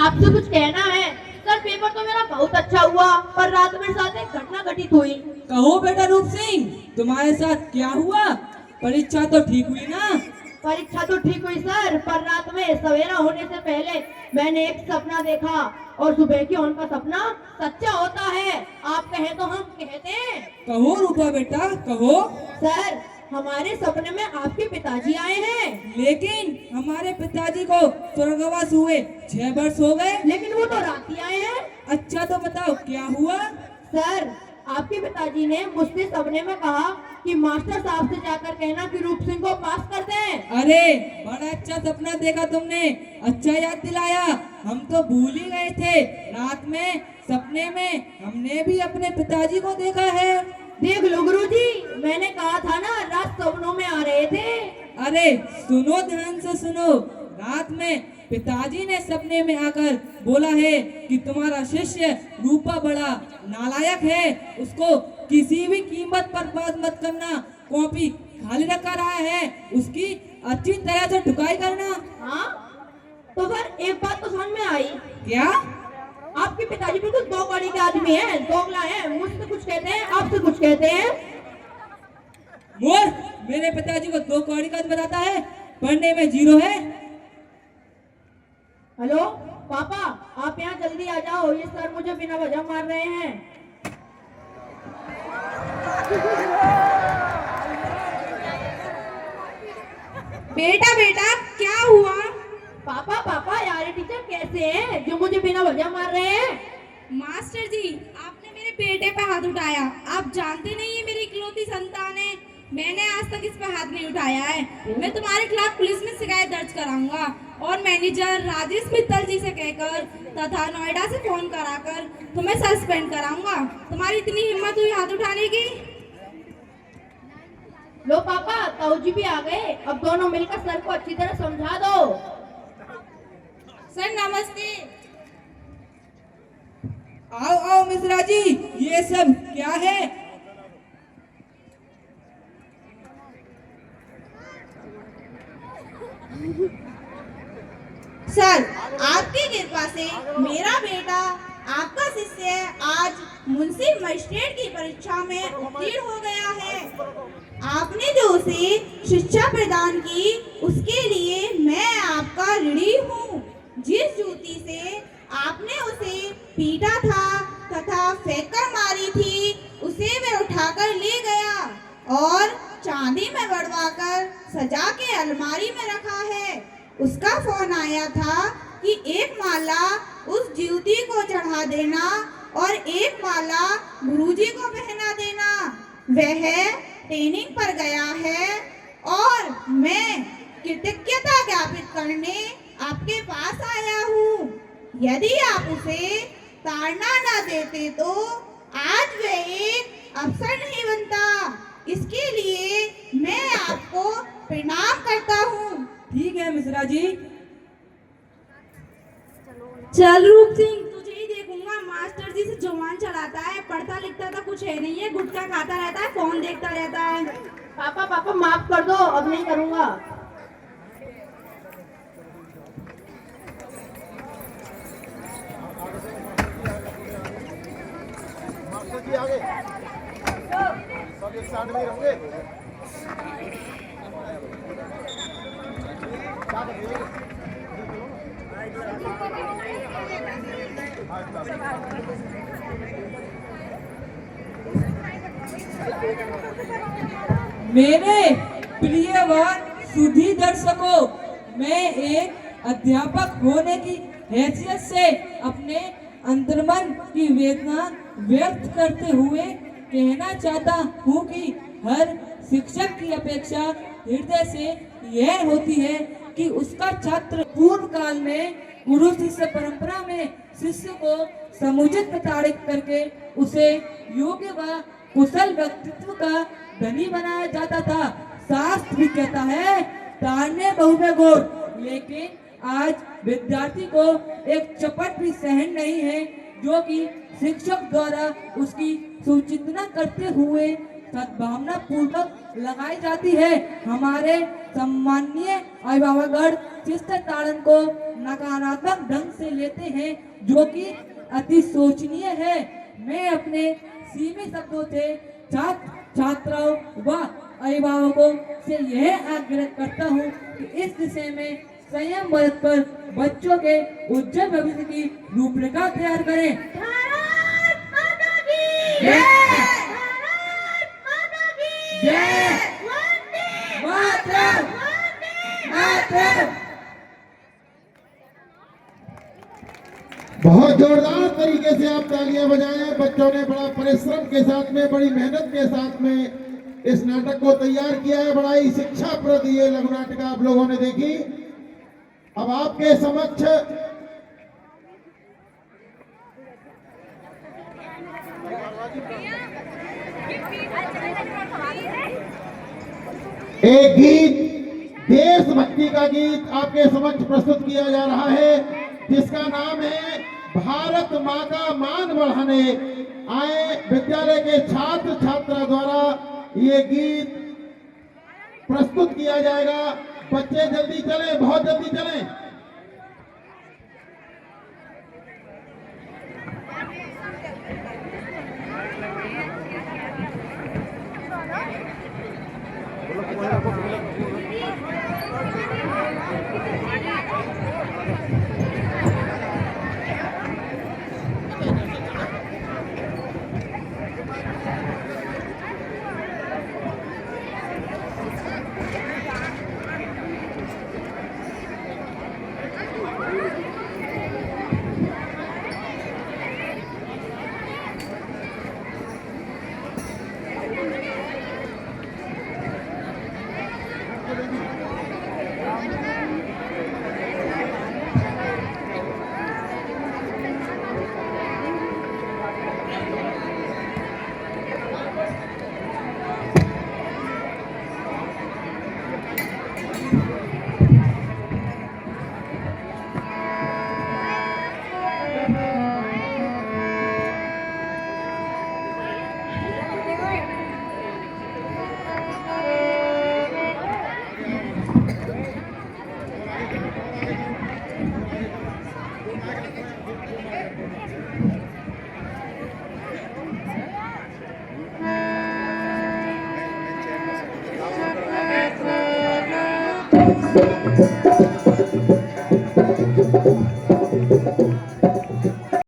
आपसे कुछ कहना है। सर पेपर तो मेरा बहुत अच्छा हुआ, पर रात मेरे साथ एक घटना घटित हुई। कहो बेटा रूप सिंह, तुम्हारे साथ क्या हुआ? परीक्षा तो ठीक हुई ना? परीक्षा तो ठीक हुई सर, पर रात में सवेरा होने से पहले मैंने एक सपना देखा, और सुबह की उनका सपना सच्चा होता है। आप कहे तो हम कहते हैं। कहो रूपा बेटा कहो। सर हमारे सपने में आपके पिताजी आए हैं। लेकिन हमारे पिताजी को स्वर्गवास हुए 6 वर्ष हो गए। लेकिन वो तो रात ही आए हैं। अच्छा तो बताओ क्या हुआ? सर आपके पिताजी ने मुझसे सपने में कहा कि मास्टर साहब से जाकर कहना कि रूप सिंह को पास कर दें। अरे बड़ा अच्छा सपना देखा तुमने, अच्छा याद दिलाया। हम तो भूल ही गए थे। रात में सपने में हमने भी अपने पिताजी को देखा है। देख लो गुरुजी, मैंने कहा था ना रात सपनों में आ रहे थे। अरे सुनो, ध्यान से सुनो। रात में पिताजी ने सपने में आकर बोला है कि तुम्हारा शिष्य रूपा बड़ा नालायक है, उसको किसी भी कीमत पर बात मत करना, कॉपी खाली रखा रहा है, उसकी अच्छी तरह से ढुकाई करना। हाँ तो सर एक बात तो समझ में आई। क्या? आपके पिताजी बिल्कुल दो कौड़ी के आदमी हैं, दोगला हैं। मुझसे कुछ कहते हैं, आपसे कुछ कहते हैं। मोर मेरे पिताजी को 2 कौड़ी का बताता है, पढ़ने में 0 है। हेलो पापा, आप यहाँ जल्दी आ जाओ, ये सर मुझे बिना वजह मार रहे हैं। बेटा बेटा क्या हुआ? पापा पापा यार ये टीचर कैसे हैं जो मुझे बिना वजह मार रहे हैं? मास्टर जी, आपने मेरे बेटे पे हाथ उठाया। आप जानते नहीं है मेरी इकलौती संतान है। मैंने आज तक इस पे हाथ नहीं उठाया है। मैं तुम्हारे खिलाफ पुलिस में शिकायत दर्ज कराऊंगा, और मैनेजर राजेश मित्तल जी से कहकर तथा नोएडा से फोन कराकर तुम्हें सस्पेंड कराऊंगा। तुम्हारी इतनी हिम्मत हुई हाथ उठाने की? लो पापा, ताऊ जी भी आ गए। अब दोनों मिलकर सर को अच्छी तरह समझा दो। सर नमस्ते। आओ आओ मिश्रा जी, ये सब क्या है? सर आपकी कृपा से मेरा बेटा आपका शिष्य आज मुंशी मजिस्ट्रेट की परीक्षा में उत्तीर्ण हो गया है। आपने जो उसे शिक्षा प्रदान की उसके लिए मैं आपका ऋणी हूँ। जिस जूती से आपने उसे पीटा था तथा फेंकर मारी थी, उसे मैं उठाकर ले गया और चांदी में गड़वाकर सजा के अलमारी में रखा है। उसका फोन आया था कि एक माला उस जूती को चढ़ा देना और एक माला गुरुजी को पहना देना। वह ट्रेनिंग पर गया है और मैं कृतज्ञता ज्ञापित करने आपके पास आया हूँ। यदि आप उसे ताड़ना न देते तो आज वह एक अफसर नहीं बनता। इसके लिए मैं आपको प्रणाम करता हूँ। ठीक है मिश्रा जी। चल रूप सिंह, तुझे ही देखूंगा। मास्टर जी से जुबान चढ़ाता है, पढ़ता लिखता तो कुछ है नहीं है, गुटखा खाता रहता है, फोन देखता रहता है। पापा पापा माफ कर दो, अब नहीं करूँगा। आगे सब एक साथ में रहोगे। मेरे प्रिय व सुधी दर्शकों, मैं एक अध्यापक होने की हैसियत से अपने अंतर्मन की वेदना व्यक्त करते हुए कहना चाहता हूँ कि हर शिक्षक की अपेक्षा हृदय से यह होती है कि उसका छात्र पूर्व काल में गुरु शिष्य परंपरा में शिष्य को समुचित प्रताड़ित करके उसे योग्य व कुशल व्यक्तित्व का धनी बनाया जाता था। शास्त्र भी कहता है ताड़ने बहु में गुण, लेकिन आज विद्यार्थी को एक चपट भी सहन नहीं है जो कि शिक्षक द्वारा उसकी सूचना करते हुए सद्भावना पूर्वक लगाई जाती है। हमारे सम्माननीय अभिभावकगण शिष्य ताड़न को नकारात्मक ढंग से लेते हैं, जो कि अति शोचनीय है। मैं अपने सीमित शब्दों से छात्र छात्राओं व अभिभावकों से यह आग्रह करता हूँ कि इस विषय में संयम बरतकर बच्चों के उज्जवल भविष्य की रूपरेखा तैयार करें। भारत माता की जय! भारत माता की जय! वंदे मातरम! वंदे मातरम! बहुत जोरदार तरीके से आप तालियां बजाएं। बच्चों ने बड़ा परिश्रम के साथ में, बड़ी मेहनत के साथ में इस नाटक को तैयार किया है। बड़ा ही शिक्षाप्रद ये लघु नाटिका आप लोगों ने देखी। अब आपके समक्ष एक गीत, देशभक्ति का गीत आपके समक्ष प्रस्तुत किया जा रहा है, जिसका नाम है भारत माँ का मान बढ़ाने। आए विद्यालय के छात्र छात्रा द्वारा ये गीत प्रस्तुत किया जाएगा। बच्चे जल्दी चलें, बहुत जल्दी चलें। Thank you.